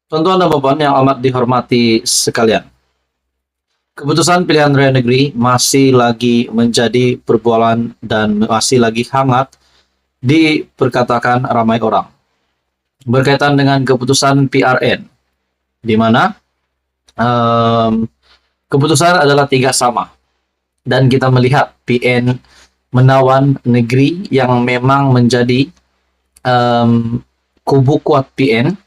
Tuan-tuan dan puan yang amat dihormati sekalian, keputusan pilihan raya negeri masih lagi menjadi perbualan dan masih lagi hangat diperkatakan ramai orang berkaitan dengan keputusan PRN, di mana keputusan adalah tiga sama, dan kita melihat PN menawan negeri yang memang menjadi kubu kuat PN,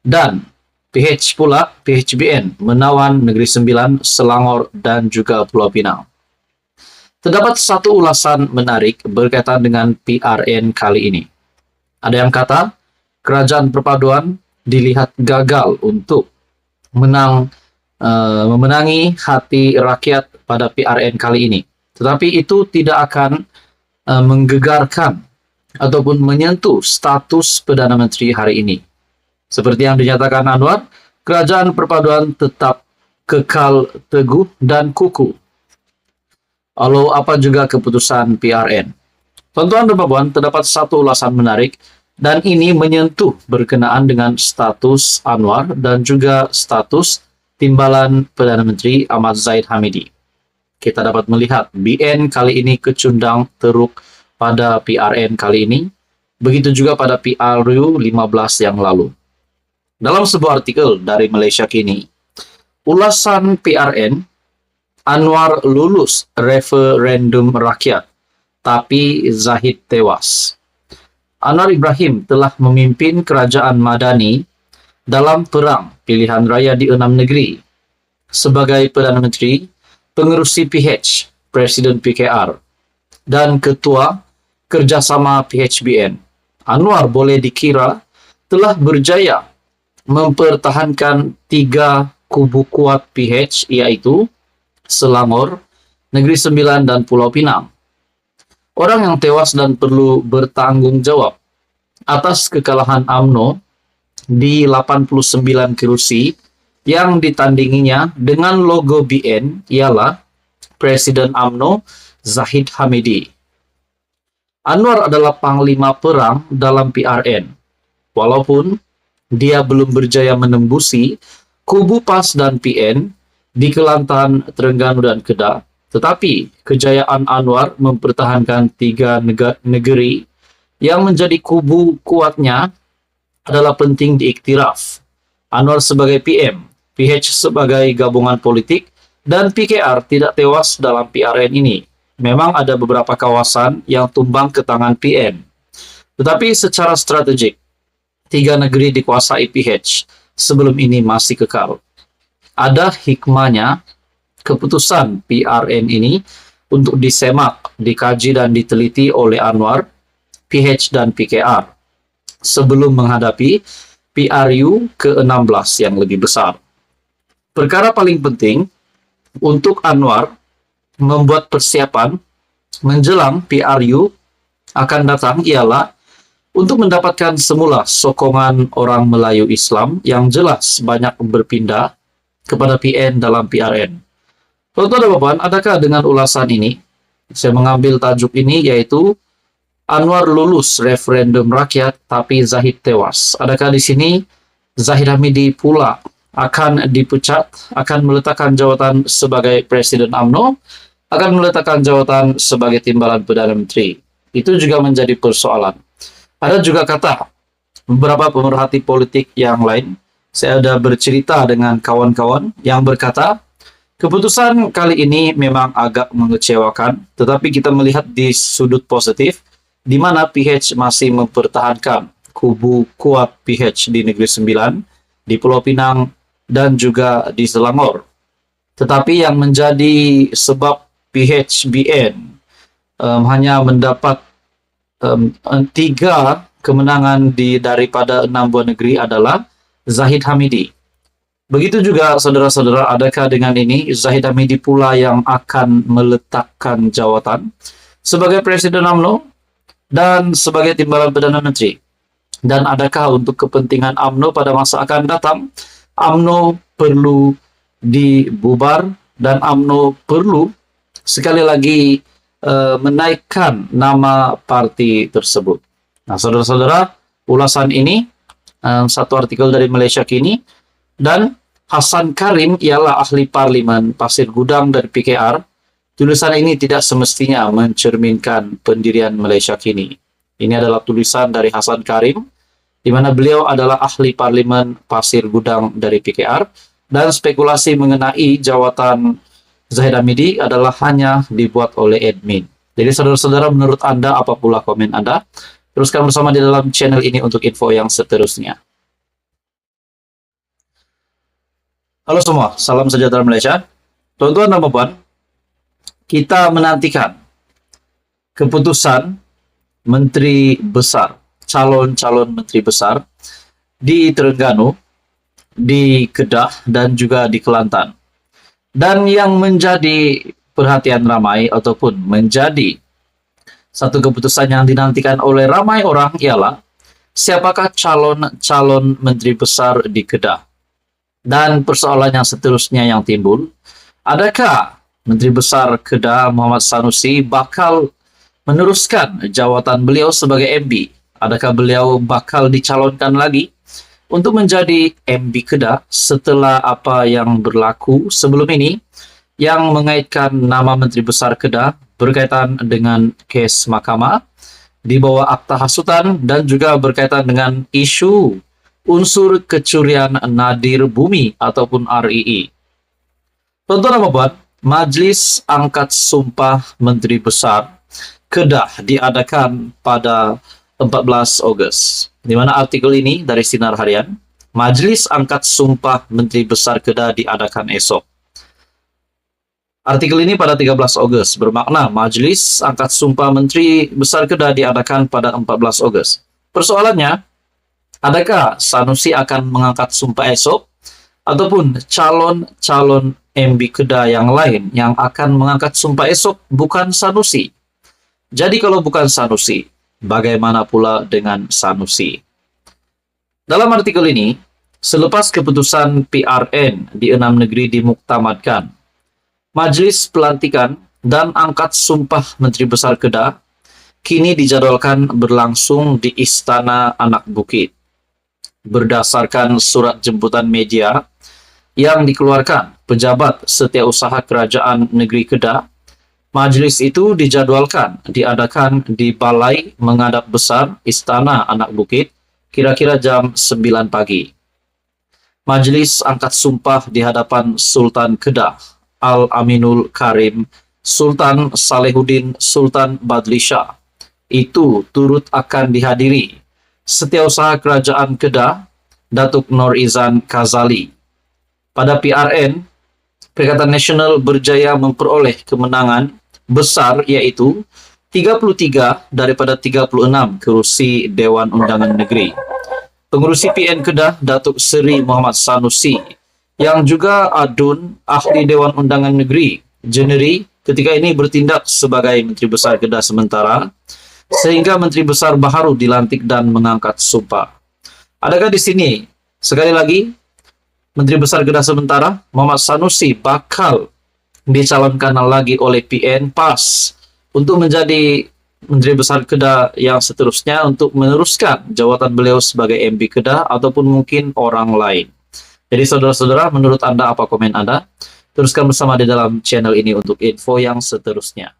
dan PHBN menawan Negeri Sembilan, Selangor, dan juga Pulau Pinang. Terdapat satu ulasan menarik berkaitan dengan PRN kali ini. Ada yang kata, kerajaan perpaduan dilihat gagal untuk memenangi hati rakyat pada PRN kali ini. Tetapi itu tidak akan menggegarkan ataupun menyentuh status Perdana Menteri hari ini. Seperti yang dinyatakan Anwar, kerajaan perpaduan tetap kekal teguh dan kukuh. Lalu apa juga keputusan PRN? Tuan-tuan dan puan, terdapat satu ulasan menarik, dan ini menyentuh berkenaan dengan status Anwar dan juga status timbalan Perdana Menteri Ahmad Zahid Hamidi. Kita dapat melihat BN kali ini kecundang teruk pada PRN kali ini, begitu juga pada PRU 15 yang lalu. Dalam sebuah artikel dari Malaysia Kini, ulasan PRN, Anwar lulus referendum rakyat, tapi Zahid tewas. Anwar Ibrahim telah memimpin kerajaan Madani dalam perang pilihan raya di 6 negeri. Sebagai Perdana Menteri, pengerusi PH, Presiden PKR, dan Ketua Kerjasama PHBN, Anwar boleh dikira telah berjaya mempertahankan tiga kubu kuat PH, yaitu Selangor, Negeri Sembilan, dan Pulau Pinang. Orang yang tewas dan perlu bertanggung jawab atas kekalahan UMNO di 89 kursi yang ditandinginya dengan logo BN ialah Presiden UMNO Zahid Hamidi. Anwar adalah panglima perang dalam PRN, walaupun dia belum berjaya menembusi kubu PAS dan PN di Kelantan, Terengganu, dan Kedah, tetapi kejayaan Anwar mempertahankan tiga negeri yang menjadi kubu kuatnya adalah penting diiktiraf. Anwar sebagai PM, PH sebagai gabungan politik, dan PKR tidak tewas dalam PRN ini. Memang ada beberapa kawasan yang tumbang ke tangan PN. Tetapi secara strategik, tiga negeri dikuasai PH sebelum ini masih kekal. Ada hikmahnya keputusan PRN ini untuk disemak, dikaji, dan diteliti oleh Anwar, PH, dan PKR sebelum menghadapi PRU ke-16 yang lebih besar. Perkara paling penting untuk Anwar membuat persiapan menjelang PRU akan datang ialah untuk mendapatkan semula sokongan orang Melayu Islam yang jelas banyak berpindah kepada PN dalam PRN. Tuan-tuan dan puan, adakah dengan ulasan ini, saya mengambil tajuk ini yaitu Anwar lulus referendum rakyat tapi Zahid tewas. Adakah di sini Zahid Hamidi pula akan dipecat, akan meletakkan jawatan sebagai Presiden UMNO, akan meletakkan jawatan sebagai timbalan Perdana Menteri? Itu juga menjadi persoalan. Ada juga kata beberapa pemerhati politik yang lain. Saya sudah bercerita dengan kawan-kawan yang berkata, keputusan kali ini memang agak mengecewakan, tetapi kita melihat di sudut positif, di mana PH masih mempertahankan kubu kuat PH di Negeri Sembilan, di Pulau Pinang, dan juga di Selangor. Tetapi yang menjadi sebab PHBN hanya mendapat 3 kemenangan daripada 6 buah negeri adalah Zahid Hamidi. Begitu juga saudara-saudara, adakah dengan ini Zahid Hamidi pula yang akan meletakkan jawatan sebagai Presiden UMNO dan sebagai timbalan Perdana Menteri? Dan adakah untuk kepentingan UMNO pada masa akan datang, UMNO perlu dibubar dan UMNO perlu sekali lagi menaikkan nama parti tersebut? Nah, saudara-saudara, ulasan ini satu artikel dari Malaysia Kini Dan Hasan Karim ialah ahli parlimen Pasir Gudang dari PKR. Tulisan ini tidak semestinya mencerminkan pendirian Malaysia kini. Ini adalah tulisan dari Hasan Karim, di mana beliau adalah ahli parlimen Pasir Gudang dari PKR, dan spekulasi mengenai jawatan Zahid Hamidi adalah hanya dibuat oleh admin. Jadi saudara-saudara, menurut Anda apa pula komen Anda? Teruskan bersama di dalam channel ini untuk info yang seterusnya. Halo semua, salam sejahtera Malaysia. Tuan-tuan dan puan, kita menantikan keputusan menteri besar, calon-calon menteri besar di Terengganu, di Kedah, dan juga di Kelantan. Dan yang menjadi perhatian ramai ataupun menjadi satu keputusan yang dinantikan oleh ramai orang ialah siapakah calon-calon menteri besar di Kedah. Dan persoalan yang seterusnya yang timbul, adakah Menteri Besar Kedah Muhammad Sanusi bakal meneruskan jawatan beliau sebagai MB? Adakah beliau bakal dicalonkan lagi untuk menjadi MB Kedah setelah apa yang berlaku sebelum ini yang mengaitkan nama Menteri Besar Kedah berkaitan dengan kes mahkamah di bawah akta hasutan dan juga berkaitan dengan isu unsur kecurian nadir bumi ataupun REE. Tuan-tuan dan puan, Majlis Angkat Sumpah Menteri Besar Kedah diadakan pada 14 Ogos. Di mana artikel ini dari Sinar Harian, Majlis Angkat Sumpah Menteri Besar Kedah diadakan esok. Artikel ini pada 13 Ogos bermakna Majlis Angkat Sumpah Menteri Besar Kedah diadakan pada 14 Ogos. Persoalannya, adakah Sanusi akan mengangkat sumpah esok ataupun calon-calon MB Kedah yang lain yang akan mengangkat sumpah esok bukan Sanusi? Jadi kalau bukan Sanusi, bagaimana pula dengan Sanusi? Dalam artikel ini, selepas keputusan PRN di 6 negeri dimuktamadkan, Majlis Pelantikan dan Angkat Sumpah Menteri Besar Kedah kini dijadwalkan berlangsung di Istana Anak Bukit. Berdasarkan surat jemputan media yang dikeluarkan pejabat Setiausaha Kerajaan Negeri Kedah, majlis itu dijadwalkan diadakan di Balai Mengadap Besar Istana Anak Bukit kira-kira jam 9 pagi. Majlis angkat sumpah di hadapan Sultan Kedah Al-Aminul Karim Sultan Salehuddin Sultan Badlisha itu turut akan dihadiri Setiausaha Kerajaan Kedah, Datuk Nor Izan Kazali. Pada PRN, Perikatan Nasional berjaya memperoleh kemenangan besar iaitu 33 daripada 36 kerusi Dewan Undangan Negeri. Pengurusi PN Kedah, Datuk Seri Muhammad Sanusi, yang juga adun ahli Dewan Undangan Negeri, Jeneri, ketika ini bertindak sebagai Menteri Besar Kedah sementara, sehingga Menteri Besar baharu dilantik dan mengangkat sumpah. Adakah di sini, sekali lagi, Menteri Besar Kedah sementara, Muhammad Sanusi bakal dicalonkan lagi oleh PN PAS untuk menjadi Menteri Besar Kedah yang seterusnya untuk meneruskan jawatan beliau sebagai MB Kedah ataupun mungkin orang lain. Jadi saudara-saudara, menurut Anda apa komen Anda? Teruskan bersama di dalam channel ini untuk info yang seterusnya.